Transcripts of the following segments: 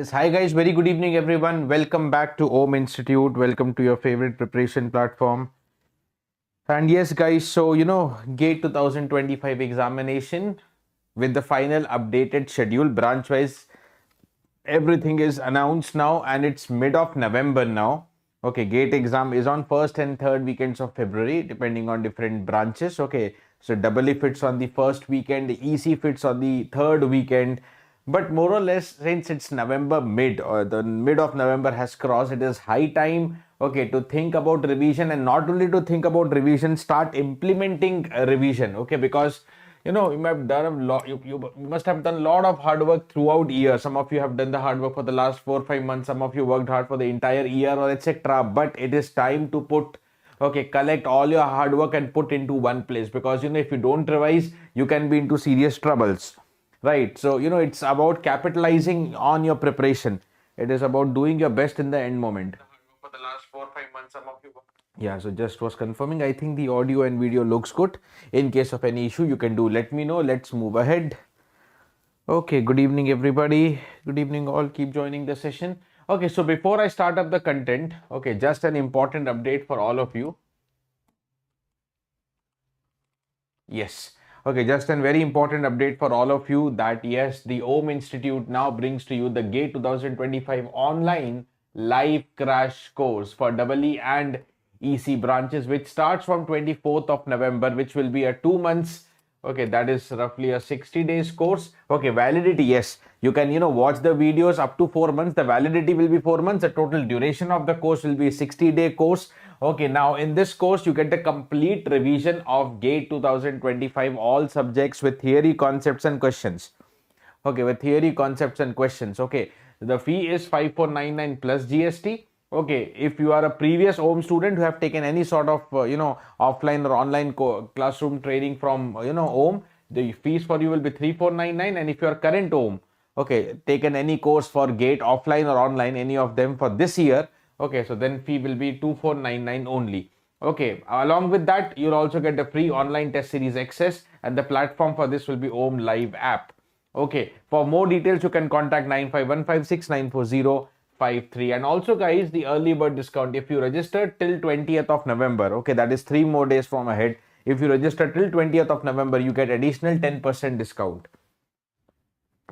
Yes, hi guys, very good evening everyone. Welcome back to OHM Institute. Welcome to your favorite preparation platform. And yes, guys, so GATE 2025 examination with the final updated schedule, branch wise, everything is announced now and it's mid of November now. Okay, GATE exam is on first and third weekends of February, depending on different branches. Okay, so EE fits on the first weekend, EC fits on the third weekend. But more or less, since it's November mid or the mid of November has crossed, it is high time, okay, to think about revision, and not only to think about revision, start implementing revision. Okay, because you might have done a lot, you must have done a lot of hard work throughout year. Some of you have done the hard work for the last 4 or 5 months, some of you worked hard for the entire year or etc. But it is time to put, okay, collect all your hard work and put into one place, because if you don't revise, you can be into serious troubles, right? So it's about capitalizing on your preparation. It is about doing your best in the end moment. For the last 4 or 5 months, some of you, yeah, so just was confirming. I think the audio and video looks good. In case of any issue, you can do let me know. Let's move ahead. Okay, good evening everybody. Good evening all. Keep joining the session. Okay, so before I start up the content, okay, just an important update for all of you. Yes. Okay, just a very important update for all of you that yes, the OHM Institute now brings to you the GATE 2025 online live crash course for EE and EC branches, which starts from 24th of November, which will be a 2 months. Okay, that is roughly a 60 days course. Okay, validity, yes, you can watch the videos up to 4 months. The validity will be 4 months. The total duration of the course will be a 60-day course. Okay, now in this course, you get the complete revision of GATE 2025, all subjects with theory, concepts, and questions. Okay, with theory, concepts, and questions. Okay, the fee is 5499 plus GST. Okay, if you are a previous OHM student who have taken any sort of offline or online classroom training from OHM, the fees for you will be 3499. And if you are current OHM, okay, taken any course for GATE offline or online, any of them for this year, okay, so then fee will be 2499 only. Okay, along with that, you'll also get the free online test series access, and the platform for this will be OHM Live App. Okay, for more details, you can contact 9515694053. And also, guys, the early bird discount, if you register till 20th of November, okay, that is 3 more days from ahead. If you register till 20th of November, you get additional 10% discount.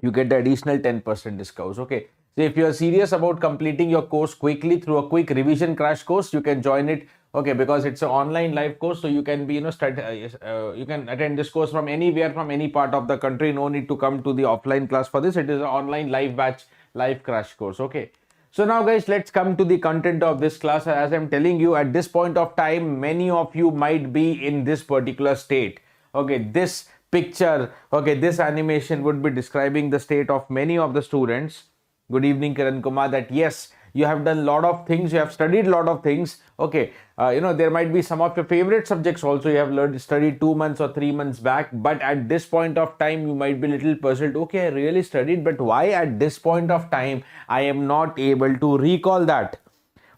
You get the additional 10% discounts. Okay, so if you are serious about completing your course quickly through a quick revision crash course, you can join it. Okay, because it's an online live course, so you can be you can attend this course from anywhere, from any part of the country. No need to come to the offline class for this. It is an online live batch, live crash course. Okay, so now guys, let's come to the content of this class. As I'm telling you, at this point of time, many of you might be in this particular state. Okay, this picture, okay, this animation would be describing the state of many of the students. Good evening, Kiran Kumar. That yes, you have done a lot of things, you have studied a lot of things. Okay, there might be some of your favorite subjects also you have studied 2 months or 3 months back, but at this point of time you might be a little puzzled. Okay, I really studied, but why at this point of time I am not able to recall that?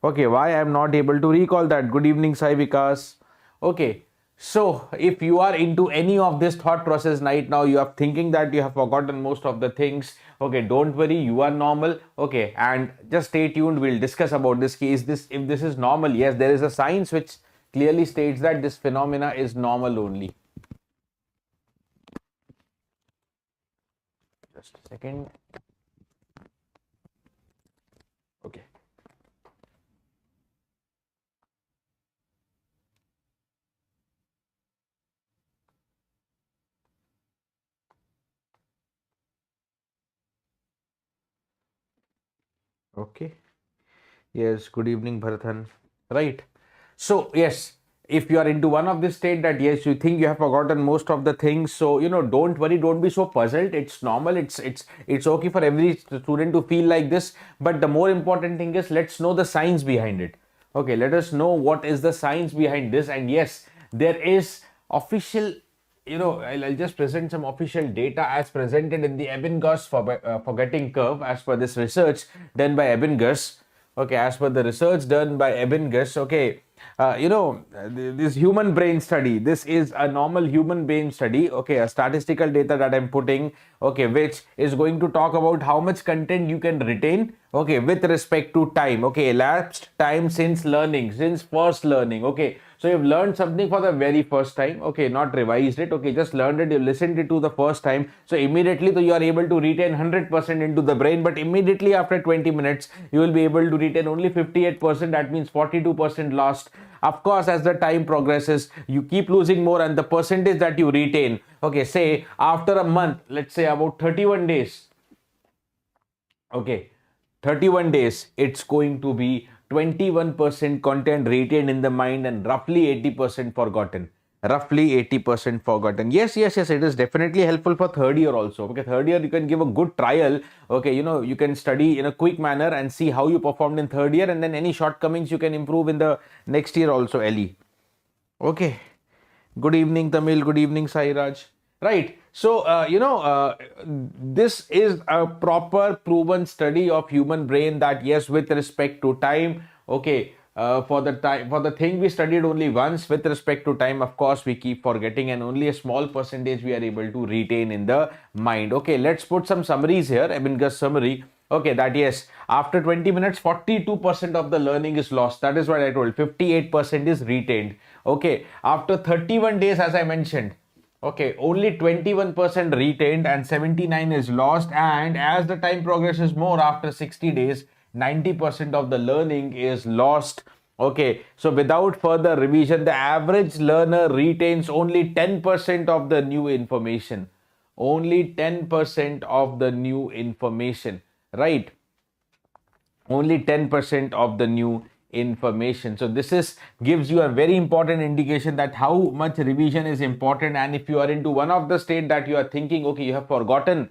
Okay, why I am not able to recall that? Good evening, Sai Vikas. Okay, so if you are into any of this thought process right now, you are thinking that you have forgotten most of the things. Okay, don't worry, you are normal. Okay, and just stay tuned. We'll discuss about this case. If this is normal, yes, there is a science which clearly states that this phenomena is normal only. Just a second. Okay. Okay. Yes, good evening, Bharathan. Right. So, yes, if you are into one of this state that yes, you think you have forgotten most of the things, so don't worry, don't be so puzzled. It's normal. It's okay for every student to feel like this. But the more important thing is, let's know the science behind it. Okay, let us know what is the science behind this. And yes, there is official, I'll just present some official data as presented in the Ebbinghaus forgetting curve as per this research done by Ebbinghaus. Okay, as per the research done by Ebbinghaus, okay, this human brain study, this is a normal human brain study, okay, a statistical data that I'm putting, okay, which is going to talk about how much content you can retain, okay, with respect to time, okay, elapsed time since learning, since first learning, okay. So you've learned something for the very first time, okay, not revised it, okay, just learned it, you listened it to the first time. So immediately, so you are able to retain 100% into the brain, but immediately after 20 minutes, you will be able to retain only 58%. That means 42% lost. Of course, as the time progresses, you keep losing more, and the percentage that you retain, okay, say after a month, let's say about 31 days, okay, 31 days, it's going to be 21% content retained in the mind and roughly 80% forgotten. Roughly 80% forgotten. Yes, yes, yes, it is definitely helpful for third year also. Okay, third year you can give a good trial. Okay, you can study in a quick manner and see how you performed in third year, and then any shortcomings you can improve in the next year also, Ellie. Okay. Good evening, Tamil. Good evening, Sairaj. Right. So, this is a proper proven study of human brain that yes, with respect to time, okay, for the thing we studied only once with respect to time, of course, we keep forgetting and only a small percentage we are able to retain in the mind. Okay, let's put some summaries here. I mean, just summary. Okay, that yes, after 20 minutes, 42% of the learning is lost. That is what I told. 58% is retained. Okay, after 31 days, as I mentioned, okay, only 21% retained and 79 is lost. And as the time progresses more, after 60 days, 90% of the learning is lost. Okay, so without further revision, the average learner retains only 10% of the new information. Only 10% of the new information, right? Only 10% of the new information. So this is gives you a very important indication that how much revision is important. And if you are into one of the state that you are thinking, okay, you have forgotten,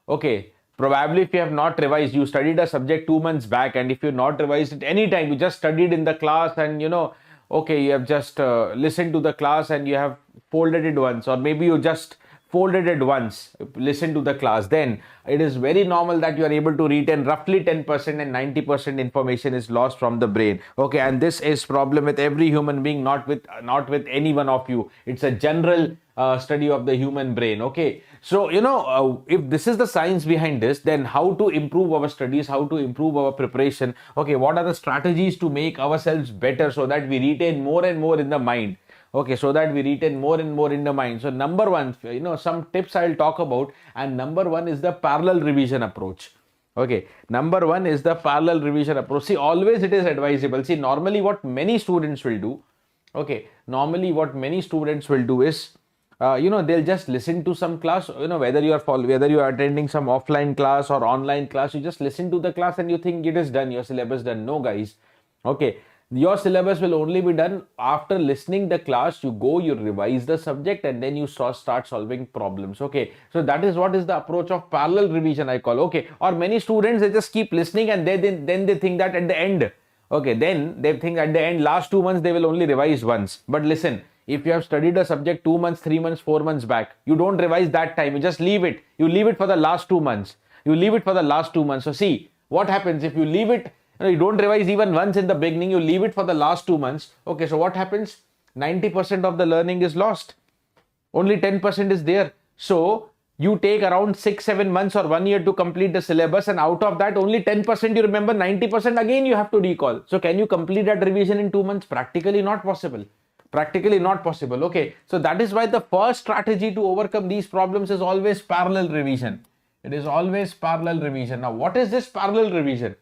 okay, probably if you have not revised, you studied a subject 2 months back, and if you not revised it anytime, you just studied in the class, and okay, you have just listened to the class and you have folded it once, or maybe you just folded it once, listen to the class, then it is very normal that you are able to retain roughly 10% and 90% information is lost from the brain. Okay, and this is problem with every human being, not with any one of you. It's a general study of the human brain. Okay, so if this is the science behind this, then how to improve our studies, how to improve our preparation, okay, what are the strategies to make ourselves better so that we retain more and more in the mind. Okay, so that we retain more and more in the mind. So number one, some tips I'll talk about, and number one is the parallel revision approach. Okay, number one is the parallel revision approach. See, always it is advisable. See, normally what many students will do, okay, normally what many students will do is, they'll just listen to some class, whether you are attending some offline class or online class, you just listen to the class and you think it is done, your syllabus done. No, guys. Okay, your syllabus will only be done after listening the class. You go, you revise the subject, and then you start solving problems. Okay, so that is what is the approach of parallel revision, I call. Okay, or many students, they just keep listening, and then they think that at the end, okay, then they think at the end, last 2 months they will only revise once. But listen, if you have studied a subject 2 months, 3 months, 4 months back, you don't revise that time, you just leave it. You leave it for the last 2 months. You leave it for the last 2 months. So see what happens if you leave it. You don't revise even once in the beginning, you leave it for the last 2 months. Okay, so what happens? 90% of the learning is lost. Only 10% is there. So you take around 6-7 months or 1 year to complete the syllabus, and out of that only 10% you remember, 90% again you have to recall. So can you complete that revision in 2 months? Practically not possible. Practically not possible. Okay, so that is why the first strategy to overcome these problems is always parallel revision. It is always parallel revision. Now, what is this parallel revision?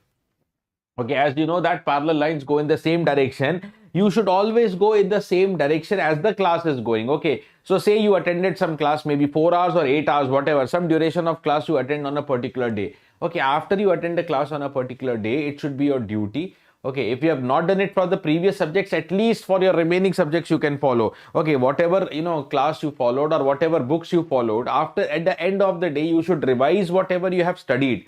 Okay, as you know that parallel lines go in the same direction, you should always go in the same direction as the class is going. Okay, so say you attended some class, maybe 4 hours or 8 hours, whatever, some duration of class you attend on a particular day. Okay, after you attend a class on a particular day, it should be your duty. Okay, if you have not done it for the previous subjects, at least for your remaining subjects you can follow. Okay, whatever class you followed or whatever books you followed, after at the end of the day you should revise whatever you have studied.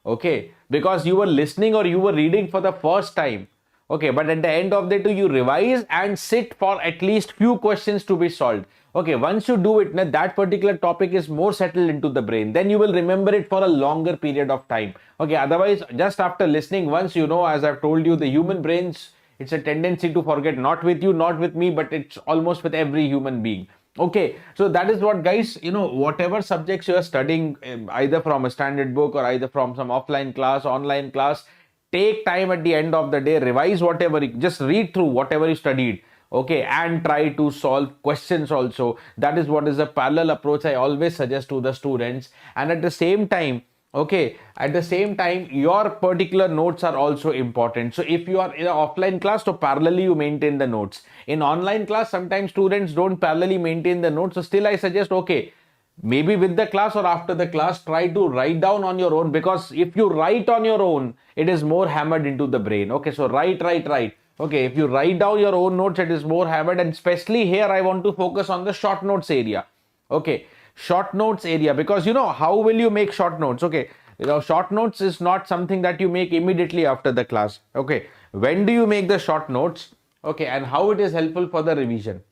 Okay, because you were listening or you were reading for the first time. Okay, but at the end of the day you revise and sit for at least few questions to be solved. Okay, once you do it, that particular topic is more settled into the brain. Then you will remember it for a longer period of time. Okay, otherwise just after listening once, as I've told you, the human brains It's a tendency to forget, not with you, not with me, but it's almost with every human being. Okay, so that is what, guys, whatever subjects you are studying, either from a standard book or either from some offline class, online class, take time at the end of the day, revise whatever, just read through whatever you studied. Okay, and try to solve questions also. That is what is a parallel approach I always suggest to the students. And at the same time, okay, at the same time, your particular notes are also important. So if you are in an offline class, so parallelly you maintain the notes. In online class, sometimes students don't parallelly maintain the notes, so still I suggest, okay, maybe with the class or after the class, try to write down on your own, because if you write on your own, it is more hammered into the brain. Okay, so write. Okay, if you write down your own notes, it is more hammered. And especially here, I want to focus on the short notes area. Okay, short notes area, because how will you make short notes? Okay, short notes is not something that you make immediately after the class. Okay, when do you make the short notes? Okay, and how it is helpful for the revision?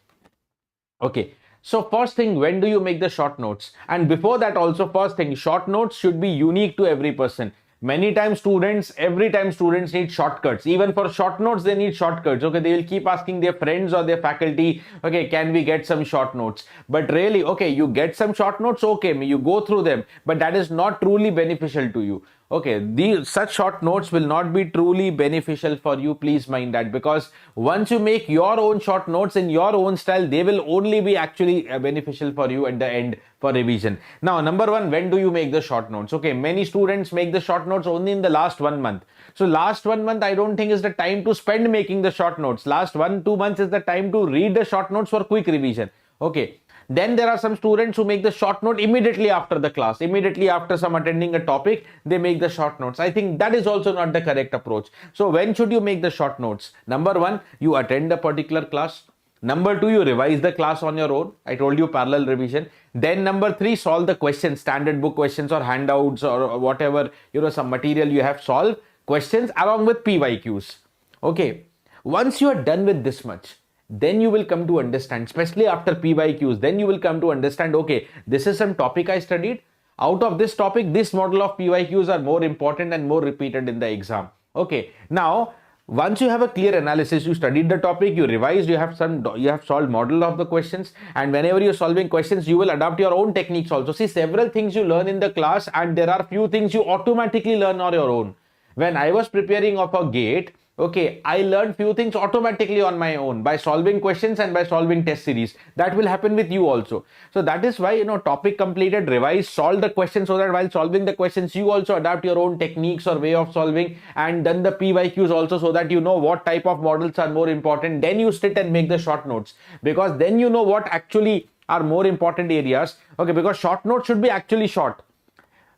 Okay, so first thing, when do you make the short notes? And before that also, first thing, short notes should be unique to every person. Every time students need shortcuts. Even for short notes, they need shortcuts. Okay, they will keep asking their friends or their faculty, okay, can we get some short notes? But really, okay, you get some short notes, okay, you go through them, but that is not truly beneficial to you. Okay, such short notes will not be truly beneficial for you. Please mind that, because once you make your own short notes in your own style, they will only be actually beneficial for you at the end for revision. Now, number one, when do you make the short notes? Okay, many students make the short notes only in the last 1 month. So last 1 month, I don't think is the time to spend making the short notes. Last 1-2 months is the time to read the short notes for quick revision. Okay. Then there are some students who make the short note immediately after the class, immediately after some attending a topic, they make the short notes. I think that is also not the correct approach. So when should you make the short notes? Number one, you attend a particular class. Number two, you revise the class on your own. I told you parallel revision. Then number three, solve the questions, standard book questions or handouts or whatever, some material you have, solved questions along with PYQs. Okay. Once you are done with this much, then you will come to understand, especially after PYQs, then you will come to understand, okay, this is some topic I studied. Out of this topic, this model of PYQs are more important and more repeated in the exam. Okay. Now, once you have a clear analysis, you studied the topic, you revised, you have solved model of the questions, and whenever you're solving questions, you will adopt your own techniques also. See, several things you learn in the class, and there are few things you automatically learn on your own. When I was preparing of a GATE, okay, I learned few things automatically on my own by solving questions and by solving test series. That will happen with you also. So that is why, topic completed, revise, solve the question, so that while solving the questions, you also adapt your own techniques or way of solving, and done the PYQs also, so that you know what type of models are more important. Then you sit and make the short notes, because then you know what actually are more important areas. Okay, because short notes should be actually short.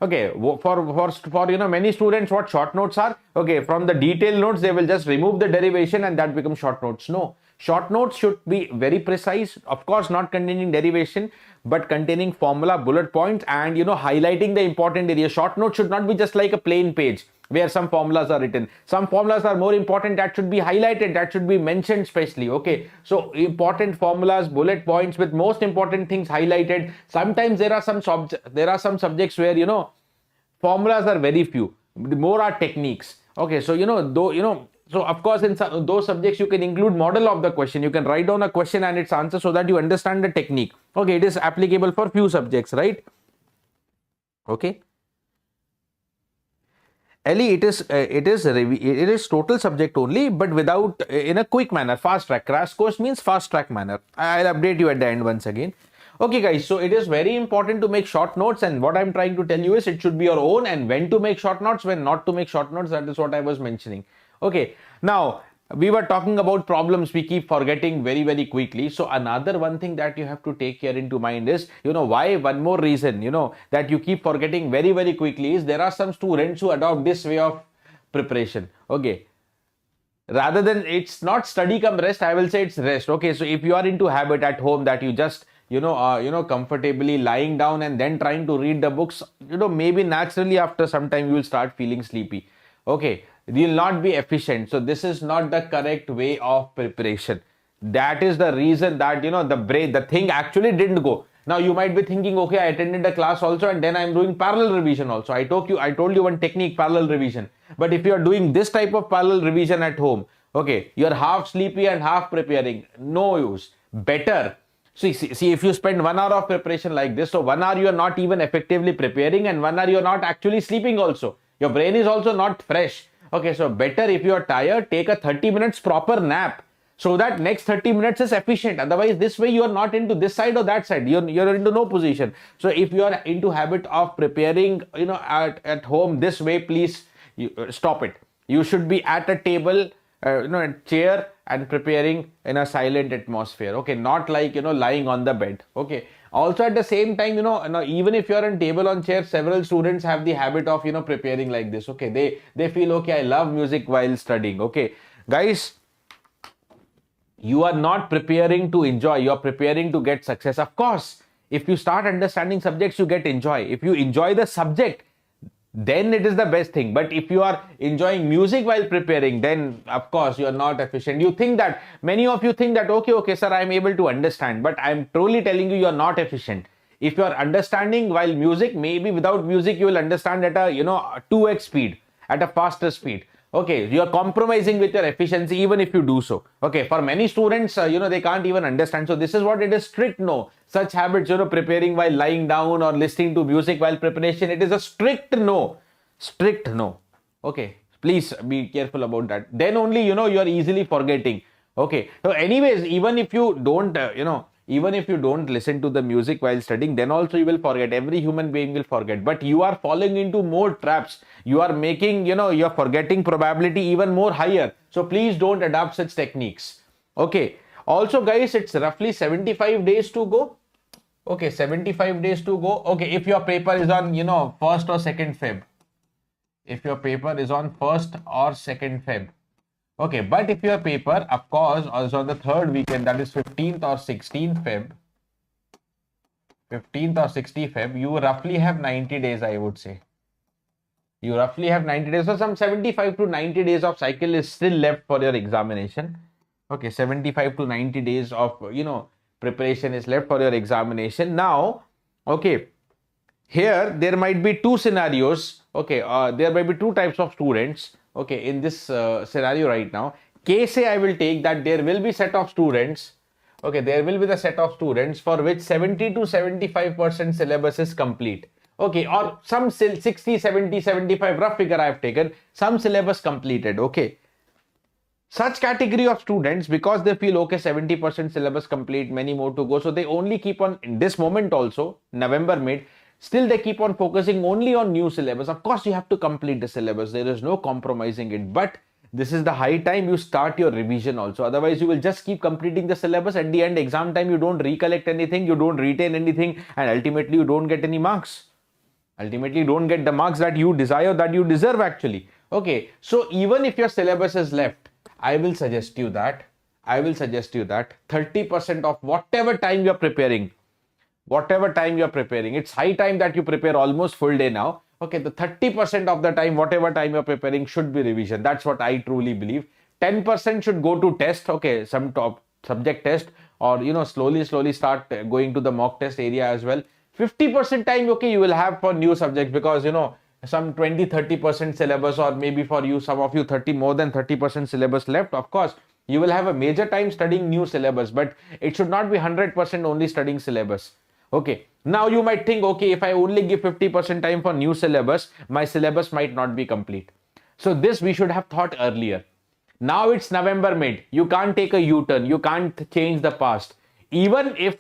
Okay, for many students, what short notes are? Okay, from the detailed notes, they will just remove the derivation and that becomes short notes. No, short notes should be very precise. Of course, not containing derivation, but containing formula, bullet points, and highlighting the important area. Short notes should not be just like a plain page where some formulas are written. Some formulas are more important, that should be highlighted, that should be mentioned specially. Okay, so important formulas, bullet points with most important things highlighted. Sometimes there are some subjects where formulas are very few, more are techniques. Okay, so so of course in those subjects you can include model of the question, you can write down a question and its answer, so that you understand the technique. Okay, it is applicable for few subjects, right? Okay, Ellie, it is total subject only, but without, in a quick manner, fast track. Crash course means fast track manner. I'll update you at the end once again. Okay guys, so it is very important to make short notes, and what I'm trying to tell you is it should be your own, and when to make short notes, when not to make short notes, that is what I was mentioning. Okay, now we were talking about problems we keep forgetting very, very quickly. So another one thing that you have to take care into mind is, why, one more reason, that you keep forgetting very, very quickly is there are some students who adopt this way of preparation. Okay, rather than, it's not study come rest, I will say it's rest. Okay, so if you are into habit at home that you just comfortably lying down and then trying to read the books, maybe naturally after some time you will start feeling sleepy. Okay, you will not be efficient. So this is not the correct way of preparation. That is the reason that the thing actually didn't go. Now you might be thinking, okay, I attended the class also and then I'm doing parallel revision also. I told you one technique, parallel revision. But if you are doing this type of parallel revision at home, Okay, you're half sleepy and half preparing. No use. Better. See, if you spend 1 hour of preparation like this, so 1 hour you are not even effectively preparing, and 1 hour you are not actually sleeping also. Your brain is also not fresh. Okay, so better if you are tired, take a 30 minutes proper nap, so that next 30 minutes is efficient. Otherwise, this way you are not into this side or that side. You're into no position. So if you are into habit of preparing, at home this way, please stop it. You should be at a table, a chair, and preparing in a silent atmosphere. Okay, not like lying on the bed. Okay. Also at the same time, even if you're on table, on chair, several students have the habit of preparing like this. Okay, they feel, okay, I love music while studying. Okay, guys, you are not preparing to enjoy, you are preparing to get success. Of course, if you start understanding subjects, you get enjoy. If you enjoy the subject, then it is the best thing. But if you are enjoying music while preparing, then of course you are not efficient. Many of you think that, okay sir, I am able to understand, but I am truly telling you are not efficient. If you are understanding while music, maybe without music you will understand at a 2x speed, at a faster speed. Okay, you are compromising with your efficiency even if you do so. Okay, for many students, they can't even understand. So this is what it is: strict no. Such habits, preparing while lying down or listening to music while preparation, it is a strict no. Strict no. Okay, please be careful about that. Then only, you are easily forgetting. Okay, so anyways, even if you don't, even if you don't listen to the music while studying, then also you will forget. Every human being will forget. But you are falling into more traps. You are making, your forgetting probability even more higher. So please don't adopt such techniques. Okay. Also, guys, it's roughly 75 days to go. Okay, 75 days to go. Okay, if your paper is on, 1st or 2nd Feb. If your paper is on 1st or 2nd Feb. Okay, but if your paper, of course, is on the 3rd weekend, that is 15th or 16th Feb, 15th or 16th Feb, you roughly have 90 days, I would say. You roughly have 90 days. So some 75 to 90 days of cycle is still left for your examination. Okay, 75 to 90 days of, preparation is left for your examination. Now, okay, here there might be two scenarios. Okay, there might be two types of students. Okay, in this scenario right now, case A, I will take that there will be set of students. Okay, there will be the set of students for which 70 to 75% syllabus is complete. Okay, or some 60, 70, 75, rough figure I have taken, some syllabus completed. Okay, such category of students, because they feel, okay, 70% syllabus complete, many more to go, so they only keep on, in this moment also, November mid, still they keep on focusing only on new syllabus. Of course, you have to complete the syllabus. There is no compromising it. But this is the high time you start your revision also. Otherwise, you will just keep completing the syllabus. At the end, exam time, you don't recollect anything, you don't retain anything, and ultimately, you don't get any marks. Ultimately, you don't get the marks that you desire, that you deserve actually. Okay, so even if your syllabus is left, I will suggest you that 30% of whatever time you are preparing, it's high time that you prepare almost full day now. Okay, the 30% of the time, whatever time you're preparing, should be revision. That's what I truly believe. 10% should go to test. Okay, some top subject test, or slowly start going to the mock test area as well. 50% time, okay, you will have for new subjects, because some 20-30% syllabus, or maybe for you, some of you, more than 30% syllabus left. Of course, you will have a major time studying new syllabus, but it should not be 100% only studying syllabus. Okay, now you might think, okay, if I only give 50% time for new syllabus, my syllabus might not be complete. So this we should have thought earlier. Now it's November mid. You can't take a U-turn. You can't change the past. Even if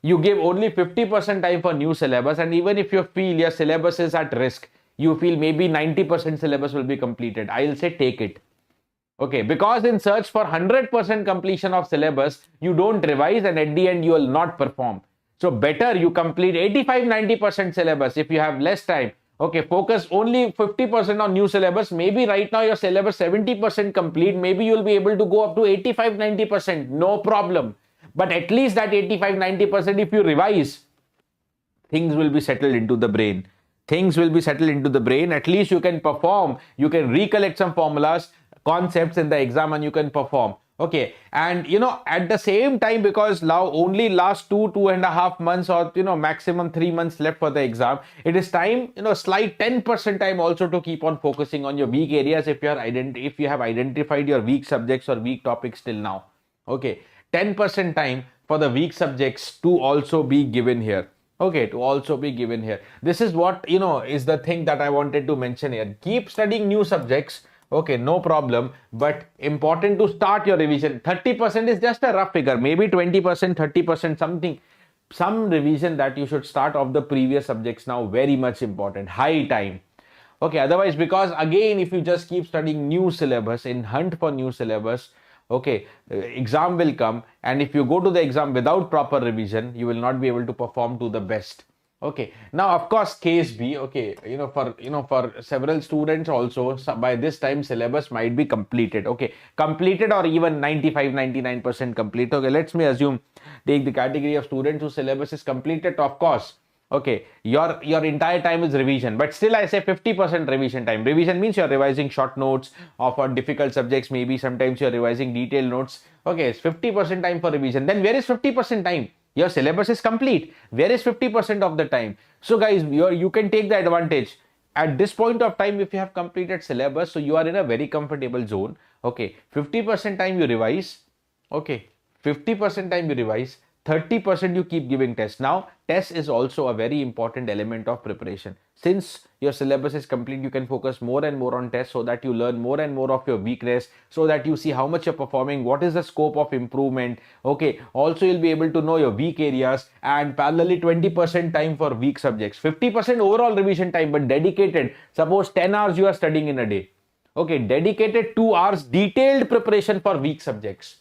you give only 50% time for new syllabus, and even if you feel your syllabus is at risk, you feel maybe 90% syllabus will be completed, I'll say take it. Okay, because in search for 100% completion of syllabus, you don't revise, and at the end you will not perform. So better you complete 85-90% syllabus if you have less time. Okay, focus only 50% on new syllabus. Maybe right now your syllabus 70% complete. Maybe you will be able to go up to 85-90%. No problem. But at least that 85-90%, if you revise, things will be settled into the brain. At least you can perform. You can recollect some formulas, concepts in the exam, and you can perform. Okay, and at the same time, because now only last 2.5 months, or maximum 3 months left for the exam, it is time, slight 10% time also to keep on focusing on your weak areas if you have identified your weak subjects or weak topics till now. Okay, 10% time for the weak subjects to also be given here. Okay, to also be given here. This is what is the thing that I wanted to mention here. Keep studying new subjects. Okay, no problem, but important to start your revision. 30% is just a rough figure, maybe 20%, 30%, something, some revision that you should start of the previous subjects now. Very much important, high time. Okay, otherwise, because again, if you just keep studying new syllabus, in hunt for new syllabus, okay, exam will come, and if you go to the exam without proper revision, you will not be able to perform to the best. Okay, now of course case B, okay, for several students also, by this time syllabus might be completed. Okay, completed or even 95-99% complete. Okay, let's me assume, take the category of students whose syllabus is completed. Of course, okay, your entire time is revision, but still I say 50% revision time. Revision means you're revising short notes, or for difficult subjects maybe sometimes you're revising detailed notes. Okay, it's 50% time for revision. Then where is 50% time? Your syllabus is complete. Where is 50% of the time? So guys, you can take the advantage at this point of time. If you have completed syllabus, so you are in a very comfortable zone. Okay, 50% time you revise. Okay, 50% time you revise, 30% you keep giving tests. Now, test is also a very important element of preparation. Since your syllabus is complete, you can focus more and more on tests, so that you learn more and more of your weakness, so that you see how much you're performing, what is the scope of improvement. Okay, also you'll be able to know your weak areas, and parallelly 20% time for weak subjects, 50% overall revision time, but dedicated. Suppose 10 hours you are studying in a day. Okay, dedicated 2 hours detailed preparation for weak subjects.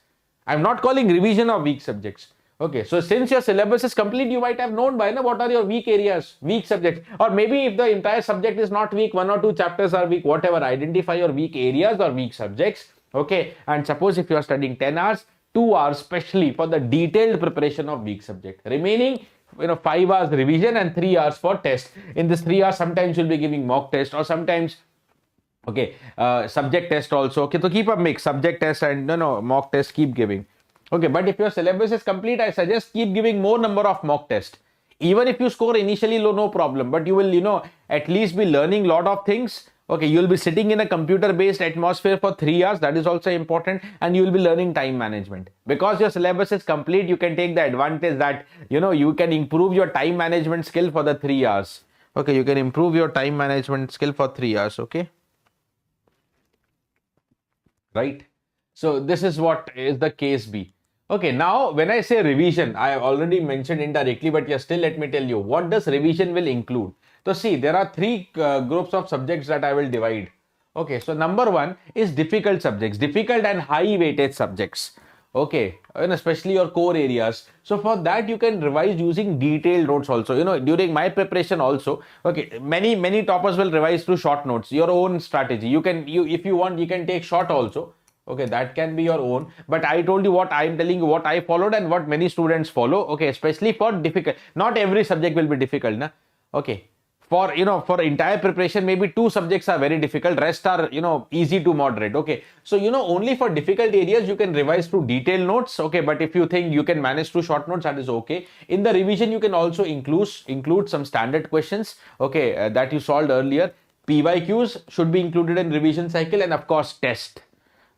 I'm not calling revision of weak subjects. Okay, so since your syllabus is complete, you might have known by now what are your weak areas, weak subjects, or maybe if the entire subject is not weak, 1 or 2 chapters are weak, whatever, identify your weak areas or weak subjects. Okay, and suppose if you are studying 10 hours, 2 hours specially for the detailed preparation of weak subject. Remaining 5 hours revision and 3 hours for test. In this 3 hours, sometimes you'll be giving mock test, or sometimes subject test also. Okay, so keep a mix, subject test and mock test, keep giving. Okay, but if your syllabus is complete, I suggest keep giving more number of mock tests. Even if you score initially low, no problem, but you will, at least be learning lot of things. Okay, you will be sitting in a computer-based atmosphere for 3 hours. That is also important, and you will be learning time management. Because your syllabus is complete, you can take the advantage that, you can improve your time management skill for the 3 hours. Okay, you can improve your time management skill for 3 hours. Okay. Right. So this is what is the case B. Okay, now when I say revision, I have already mentioned indirectly, but yes, still let me tell you, what does revision will include? So see, there are 3 groups of subjects that I will divide. Okay, so number 1 is difficult subjects, difficult and high weightage subjects. Okay, and especially your core areas. So for that, you can revise using detailed notes also. During my preparation also, okay, many toppers will revise through short notes, your own strategy. If you want, you can take short also. Okay, that can be your own, but I told you what I am telling you, what I followed and what many students follow. Okay, especially for difficult, not every subject will be difficult, na? Okay, for entire preparation, maybe 2 subjects are very difficult, rest are easy to moderate. Okay, so only for difficult areas you can revise through detailed notes. Okay, but if you think you can manage through short notes, that is okay. In the revision, you can also include some standard questions, okay, that you solved earlier. PYQs should be included in revision cycle, and of course test.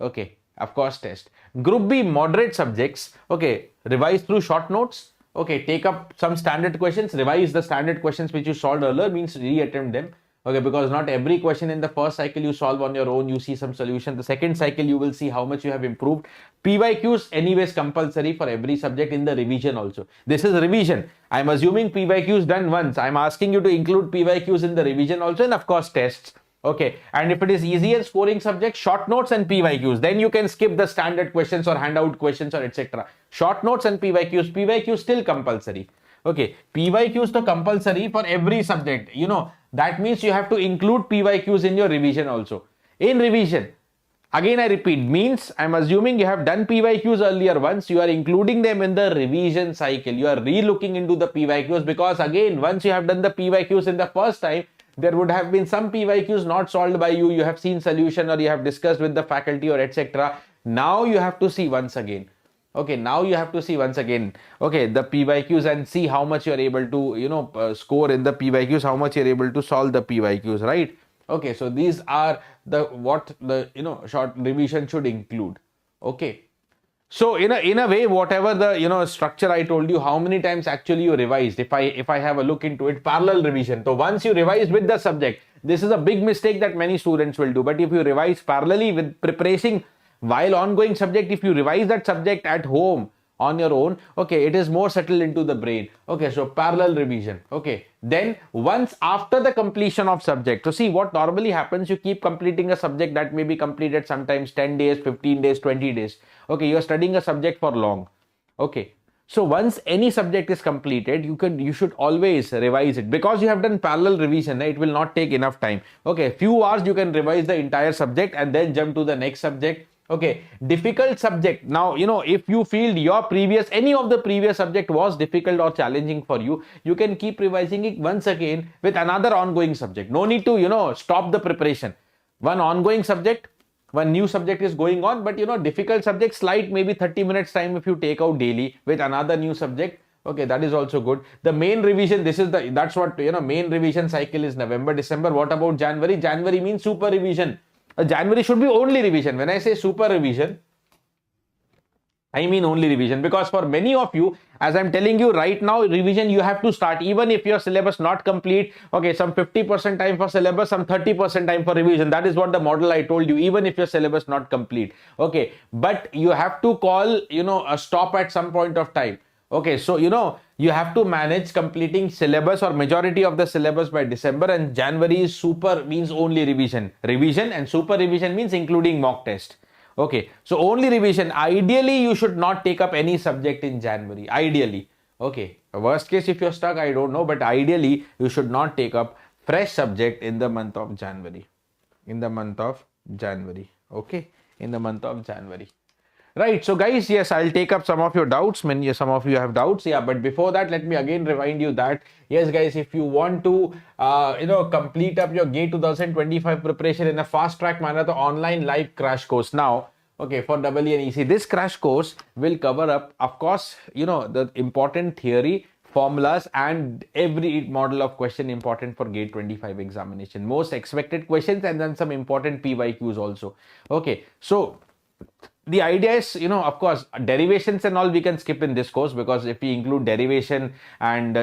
Okay, of course test. Group B, moderate subjects. Okay, revise through short notes. Okay, take up some standard questions, revise the standard questions which you solved earlier, means re-attempt them. Okay, because not every question in the first cycle you solve on your own, you see some solution. The second cycle you will see how much you have improved. PYQs anyways compulsory for every subject in the revision also. This is revision. I'm assuming PYQs done once. I'm asking you to include PYQs in the revision also, and of course tests. Okay, and if it is easy and scoring subject, short notes and PYQs, then you can skip the standard questions or handout questions or etc. Short notes and PYQs still compulsory. Okay, PYQs to compulsory for every subject. That means you have to include PYQs in your revision also. In revision, again I repeat, means I'm assuming you have done PYQs earlier once, you are including them in the revision cycle. You are re-looking into the PYQs, because again, once you have done the PYQs in the first time, there would have been some PYQs not solved by you. You have seen solution, or you have discussed with the faculty or etc. now you have to see once again. Okay, now you have to see once again, okay, the PYQs and see how much you're able to, score in the PYQs, how much you're able to solve the PYQs, right? Okay, so these are what the short revision should include. Okay. So in a way, whatever the structure I told you, how many times actually you revised, if I have a look into it, parallel revision. So once you revise with the subject, this is a big mistake that many students will do. But if you revise parallelly with preparation while ongoing subject, if you revise that subject at home on your own, okay, it is more settled into the brain. Okay, so parallel revision. Okay, then once after the completion of subject, so see what normally happens, you keep completing a subject that may be completed sometimes 10 days, 15 days, 20 days. Okay, you are studying a subject for long. Okay, so once any subject is completed, you should always revise it, because you have done parallel revision. It will not take enough time. Okay, few hours you can revise the entire subject and then jump to the next subject. Okay, difficult subject. Now, if you feel any of the previous subject was difficult or challenging for you, you can keep revising it once again with another ongoing subject. No need to, stop the preparation. One ongoing subject, one new subject is going on, but difficult subject, slight maybe 30 minutes time if you take out daily with another new subject. Okay, that is also good. The main revision, that's what, main revision cycle is November, December. What about January? January means super revision. January should be only revision. When I say super revision, I mean only revision, because for many of you, as I'm telling you right now, revision you have to start even if your syllabus not complete. Okay, some 50% time for syllabus, some 30% time for revision. That is what the model I told you, even if your syllabus not complete. Okay, but you have to call, a stop at some point of time. Okay, so you have to manage completing syllabus or majority of the syllabus by December, and January is super means only revision. Revision and super revision means including mock test. Okay, so only revision. Ideally, you should not take up any subject in January. Ideally. Okay, worst case if you're stuck, I don't know, but ideally you should not take up fresh subject in the month of January. In the month of January. Okay, in the month of January. Right, so guys, yes, I'll take up some of your doubts. Some of you have doubts, yeah, but before that, let me again remind you that, yes, guys, if you want to, complete up your GATE 2025 preparation in a fast track manner, the online live crash course now, okay, for EE and EC, this crash course will cover up, of course, the important theory, formulas, and every model of question important for GATE 25 examination, most expected questions, and then some important PYQs also. Okay, so the idea is, of course, derivations and all we can skip in this course, because if we include derivation and,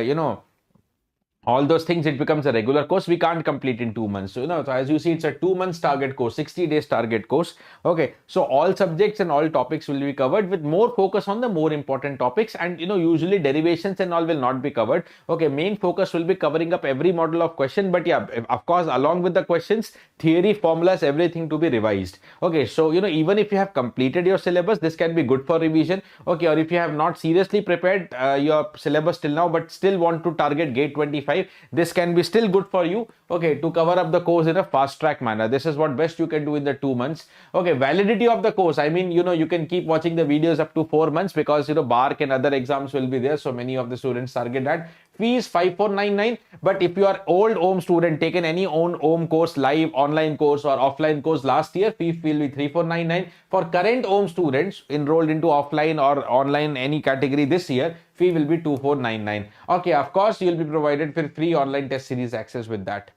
all those things, it becomes a regular course. We can't complete in 2 months. So, so as you see, it's a 2 months target course, 60 days target course. Okay. So all subjects and all topics will be covered with more focus on the more important topics. And, usually derivations and all will not be covered. Okay. Main focus will be covering up every model of question. But yeah, of course, along with the questions, theory, formulas, everything to be revised. Okay. So, even if you have completed your syllabus, this can be good for revision. Okay. Or if you have not seriously prepared your syllabus till now, but still want to target GATE 25, this can be still good for you, okay, to cover up the course in a fast track manner. This is what best you can do in the 2 months. Okay, validity of the course, I mean, you can keep watching the videos up to 4 months, because BARC and other exams will be there, so many of the students target that. Fees 5499, but if you are old OHM student, taken any OHM course, live online course or offline course last year, fee will be 3499. For current OHM students enrolled into offline or online any category this year, fee will be 2499. Okay, of course you'll be provided with free online test series access with that.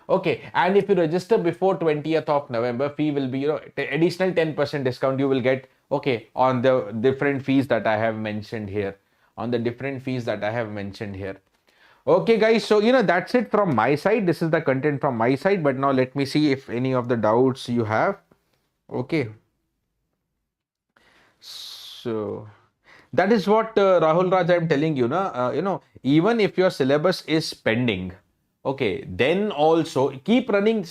Okay, and if you register before 20th of November, fee will be additional 10% discount you will get, okay, on the different fees that I have mentioned here. Okay guys, so that's it from my side. This is the content from my side, but now let me see if any of the doubts you have. Okay, so that is what Rahul Raj, I am telling you, even if your syllabus is pending, okay, then also keep running,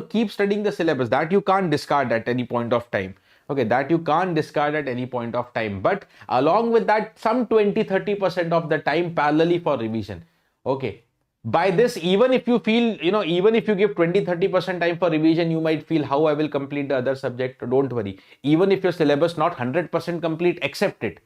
keep studying the syllabus. That you can't discard at any point of time. Okay, that you can't discard at any point of time. But along with that, some 20-30% of the time parallelly for revision. Okay, by this, even if you feel, even if you give 20-30% time for revision, you might feel how I will complete the other subject. Don't worry. Even if your syllabus not 100% complete, accept it.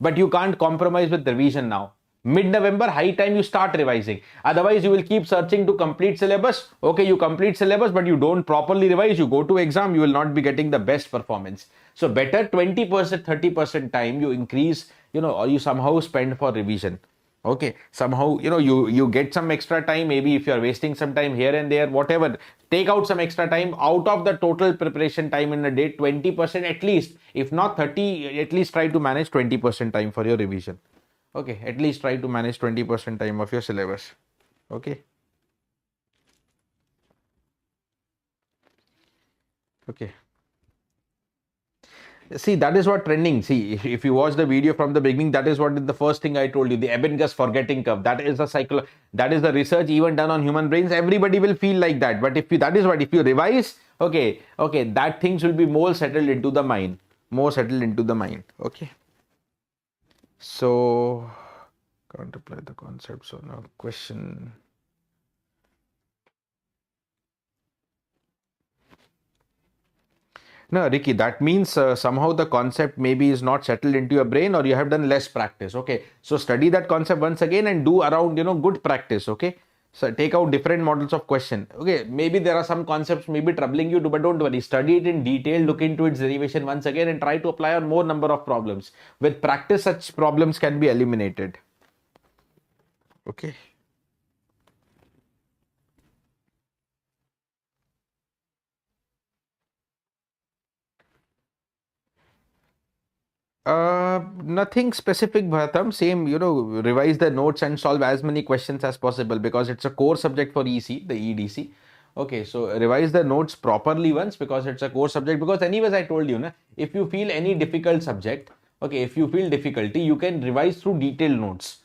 But you can't compromise with revision now. Mid-November, high time you start revising. Otherwise, you will keep searching to complete syllabus. Okay, you complete syllabus, but you don't properly revise. You go to exam, you will not be getting the best performance. So better 20%, 30% time you increase, or you somehow spend for revision. Okay, somehow, you get some extra time. Maybe if you're wasting some time here and there, whatever, take out some extra time out of the total preparation time in a day. 20% at least, if not 30, at least try to manage 20% time for your revision. Okay, at least try to manage 20% time of your syllabus. Okay. Okay. See, that is what trending. See, if you watch the video from the beginning, that is what is the first thing I told you. The Ebbinghaus forgetting curve. That is the cycle. That is the research even done on human brains. Everybody will feel like that. But if you, that is what, if you revise, okay, that things will be more settled into the mind. More settled into the mind. Okay. So, can't apply the concept. So now question. No, Ricky, that means somehow the concept maybe is not settled into your brain, or you have done less practice. Okay, so study that concept once again and do around, good practice. Okay, so take out different models of question. Okay, maybe there are some concepts maybe troubling you, but don't worry. Study it in detail, look into its derivation once again, and try to apply on more number of problems. With practice, such problems can be eliminated. Okay. Nothing specific, Bharatam. Same, revise the notes and solve as many questions as possible, because it's a core subject for EC, the EDC. Okay, so revise the notes properly once, because it's a core subject. Because anyways, I told you, if you feel any difficult subject, okay, if you feel difficulty, you can revise through detailed notes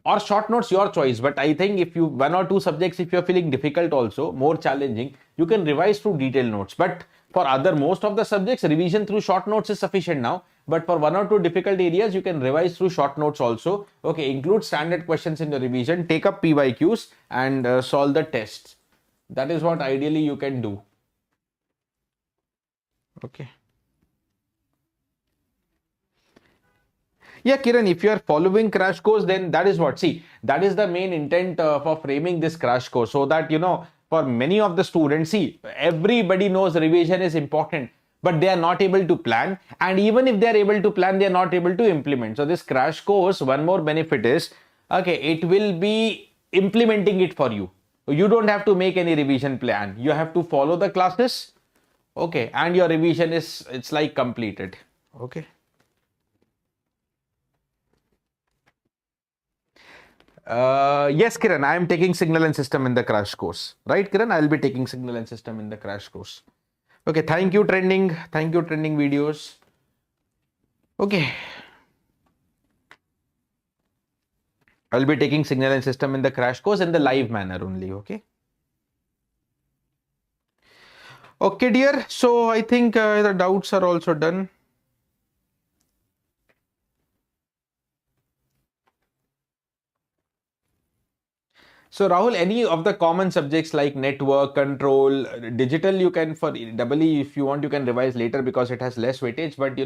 or short notes, your choice. But I think if you, one or two subjects, if you're feeling difficult also, more challenging, you can revise through detailed notes. But for most of the subjects, revision through short notes is sufficient now. But for one or two difficult areas, you can revise through short notes also. Okay, include standard questions in the revision, take up PYQs and solve the tests. That is what ideally you can do. Okay. Yeah, Kiran, if you are following crash course, then that is what, see, that is the main intent for framing this crash course, so that, for many of the students, see, everybody knows revision is important, but they are not able to plan. And even if they are able to plan, they are not able to implement. So this crash course, one more benefit is, okay, it will be implementing it for you. You don't have to make any revision plan. You have to follow the classes. Okay. And your revision is, it's like completed. Okay. Yes, Kiran, I am taking signal and system in the crash course. Right, Kiran? I will be taking signal and system in the crash course. Okay, thank you, trending. Thank you, trending videos. Okay. I'll be taking signal and system in the crash course in the live manner only. Okay. Okay, dear. So I think the doubts are also done. So Rahul, any of the common subjects like network, control, digital, you can, for EE, if you want, you can revise later because it has less weightage. But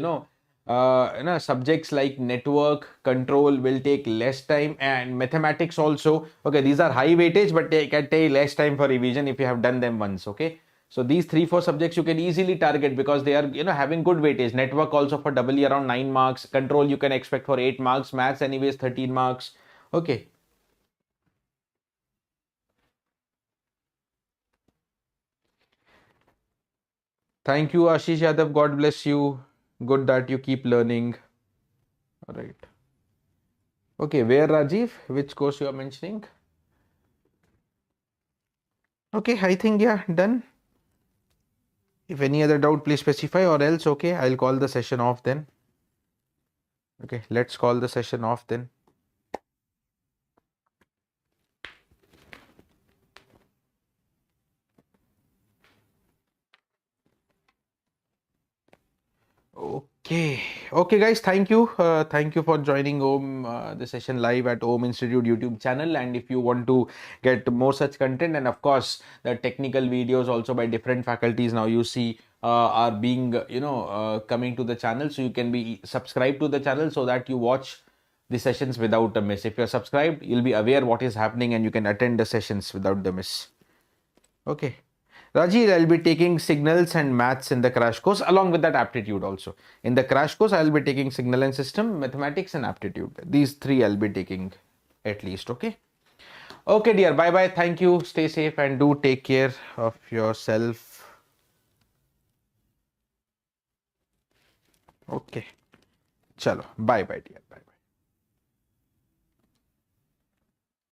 subjects like network, control will take less time, and mathematics also. Okay, these are high weightage, but they can take less time for revision if you have done them once. Okay, so these 3-4 subjects you can easily target because they are having good weightage. Network also for EE around 9 marks. Control you can expect for 8 marks. Maths anyways 13 marks. Okay. Thank you, Ashish Yadav. God bless you. Good that you keep learning. All right. Okay, where, Rajiv? Which course you are mentioning? Okay, I think, yeah, done. If any other doubt, please specify, or else, okay, I'll call the session off then. Okay, let's call the session off then. Okay guys, thank you for joining OHM the session live at OHM Institute YouTube channel. And if you want to get more such content, and of course the technical videos also by different faculties now you see are being coming to the channel, so you can be subscribed to the channel so that you watch the sessions without a miss. If you're subscribed, you'll be aware what is happening and you can attend the sessions without the miss. Okay. Raji, I'll be taking signals and maths in the crash course along with that aptitude also. In the crash course, I'll be taking signal and system, mathematics and aptitude. These three I'll be taking at least. Okay. Okay, dear. Bye bye. Thank you. Stay safe and do take care of yourself. Okay. Chalo. Bye bye, dear. Bye.